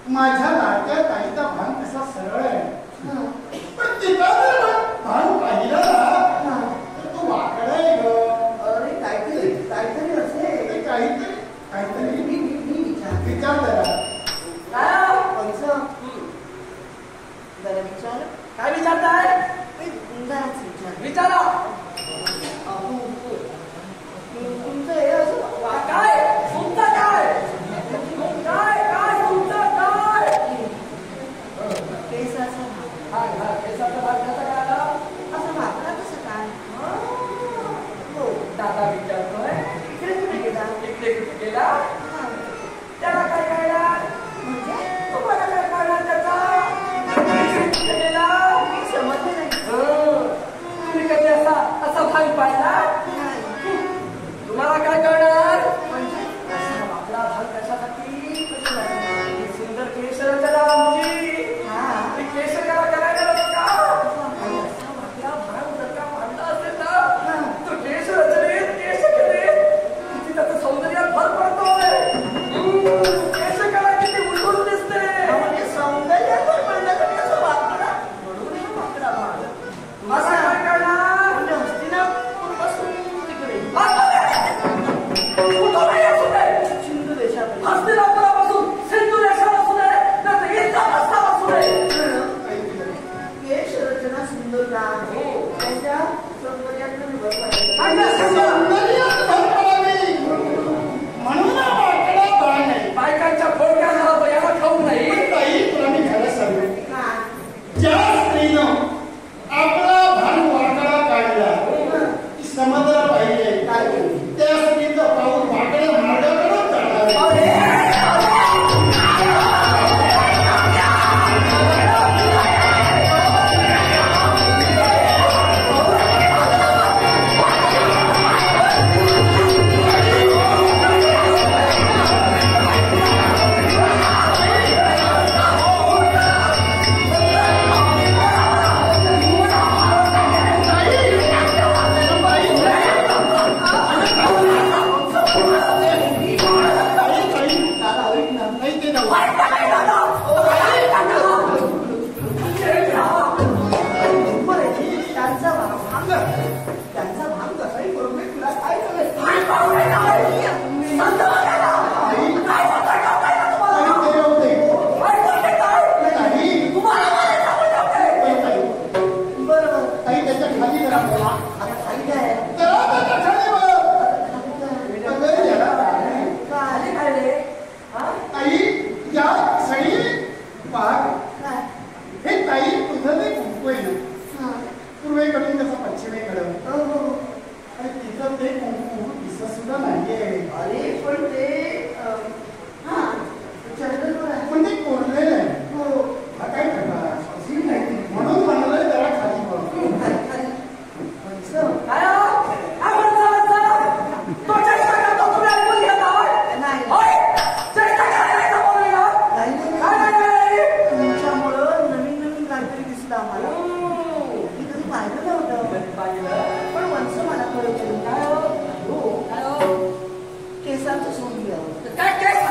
माझ्या लाडक्या ताईचा भान कसा सरळ आहे, पण तिचा जर भान पाहिला तर तो वाकडा आहे ग. अरे काहीतरी असेल, काहीतरी मी विचार जरा. जरा विचार. काय विचारताय? विचारा. तुमचं हे असं काय तुमचं काय काय तुमचं काय? केसाचा केसाचा भाग कसा काय आला? असं वापरा कसं काय? हो दादा विचारतोय. इकडे कुठे गेला? इकडे कुठे गेला? त्याला काय कळणार? म्हणजे तुम्हाला काय कळणार त्याचा? कुठे गेला? मी समजले नाही. तुम्ही कधी असा भाग पाहिला? तुम्हाला काय कळणार? म्हणजे असा आपला भाग कशासाठी? सुंदर केस रचना आमची. ती केस करा करायला नको का? असा आपला भाग जर का पाडला असेल ना, तो केस रचनेत केस करेल किती त्याचं सौंदर्यात भर पडतोय. केस करा किती उलटून दिसते. म्हणजे सौंदर्यावर पडलं तर कसं वापरा म्हणून वापरा भाग. मला काय कळणार? म्हणजे हस्तिनापूरपासून तिकडे सिंधू देशाकडे हस्तिनापुरापासून सिंधू देशाला असू दे, नाहीतर इंद्रप्रस्थाला असू दे. केश रचना सुंदर नाही, त्यांच्या सौंदर्यात भर पडायचं. म्हणून वाकडा भान आहे. बायकांच्या फोडक्या झाला तर याला खाऊ नाही. ताई तुला मी खरं सांगू, ज्या स्त्रीनं आपला भान वाकडा काढला ती समजला पाहिजे त्या स्त्रीचं पाऊल वाकड्या मार्गाकडे जाणार आहे. त्यांचा भाग कसाही करू नये. तुला काय बरोबर ताई त्याच्या खाली जरा बोला. आता खाली काय जरा त्याच्या खाली बघ. खाली काय रे? ताई या सळी पाहत काय हे ताई तुझं ते कुंकू आहे ना, पूर्वेकडून कसं पश्चिमेकडं, आणि तिथं ते कुंकू दिसत सुद्धा नाहीये. अरे पण ते चंद्रपूर आहे. पण ते कोरलेलं आहे. हो हा काय करणार म्हणून म्हणलं जरा खाली बघ. काय हो? काय म्हणता? तो चेष्टा करतो, तुम्ही ऐकून घेत आहात? नाही होय? चेष्टा करायला का बोलायला? काय? तुमच्यामुळं नवीन नवीन काहीतरी दिसलं आम्हाला. मी कधी पाहिलं नव्हतं, पण वंश मला कळलं. काय हो? हो काय हो? केसांचं सोंग घ्यावं. काय केस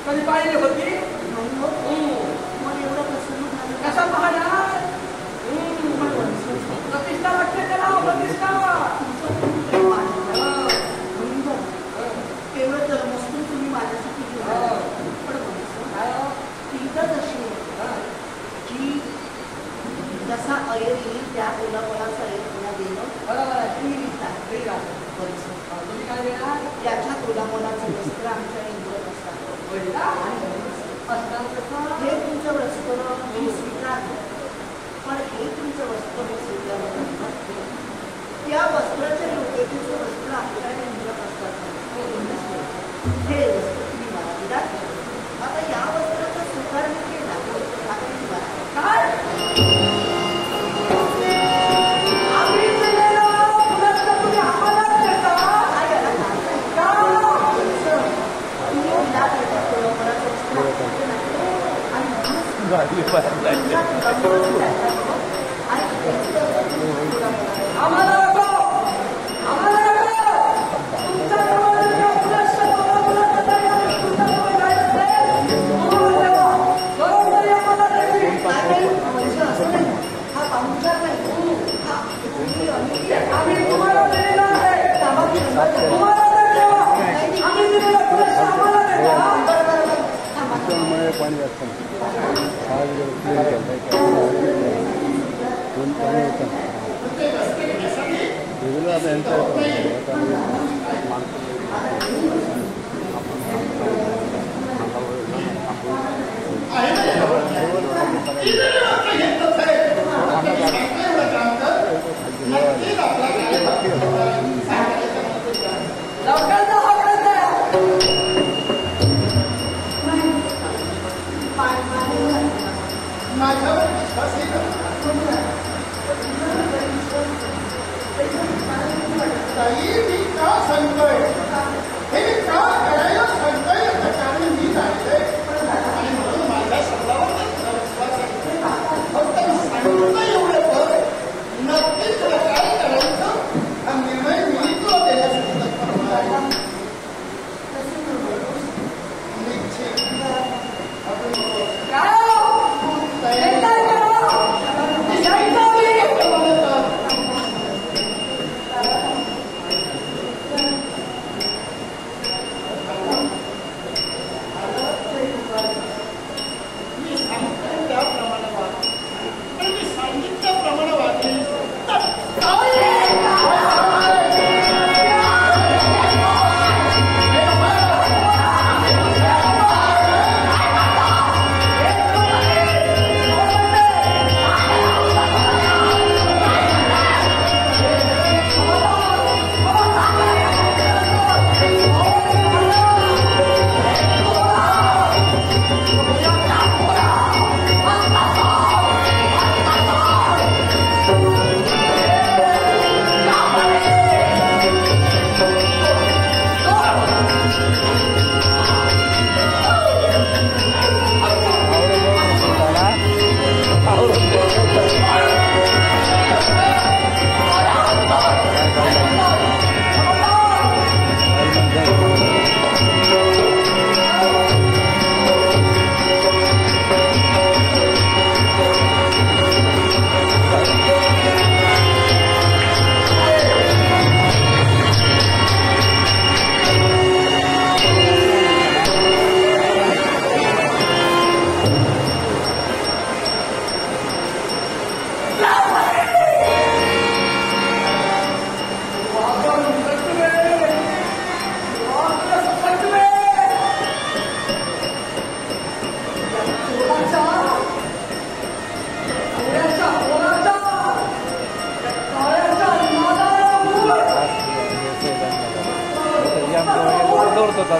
कधी पाहिली होती मग एवढं फसवणूक झालं कसा महाराज प्रतिष्ठा लागते त्याला प्रतिष्ठा तेवढं तर मस्त तुम्ही माझ्यासाठी घेऊन तीच अशी की जसा अयर येईल त्या कोणाकोणाचा अयर पुन्हा देणं तुम्ही काय देणार त्याच्या कोणाकोणाचं वस्त्र आमच्या इंद्रत असतात हे तुमचं वस्त्र मी स्वीकारलं पण हे तुमचं वस्त्र मी स्वीकारलं त्या वस्त्राच्या योग्यतेचं वस्त्र आमच्या इंद्रत असतात हे वस्त्र तुम्ही मला दिलात आता या वस्त्राचा स्वीकार मी केला आता तुम्ही काय माझ्यावर विश्वासही करा. ताई, मी का सांगतोय हे मी का करायला सांगतोय याचं कारण मी जाणते आणि म्हणून माझ्या शब्दावर तुला विश्वास आहे. फक्त मी सांगितलं एवढं तर नक्कीच तुला काय करायचं हा निर्णय मी तुला देण्यासाठी तत्पर आहे. निश्चित आपण काय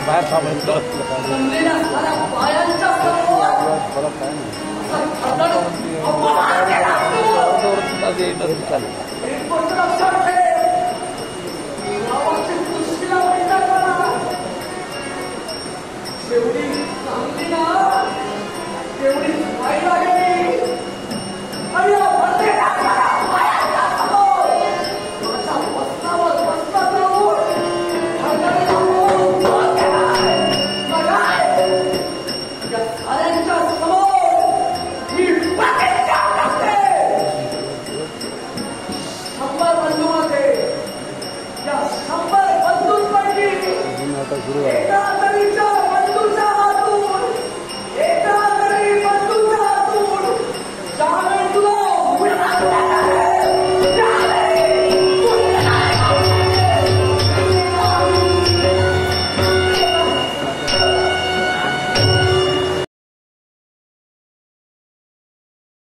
बाहेर थांबायचं सुरू आहे.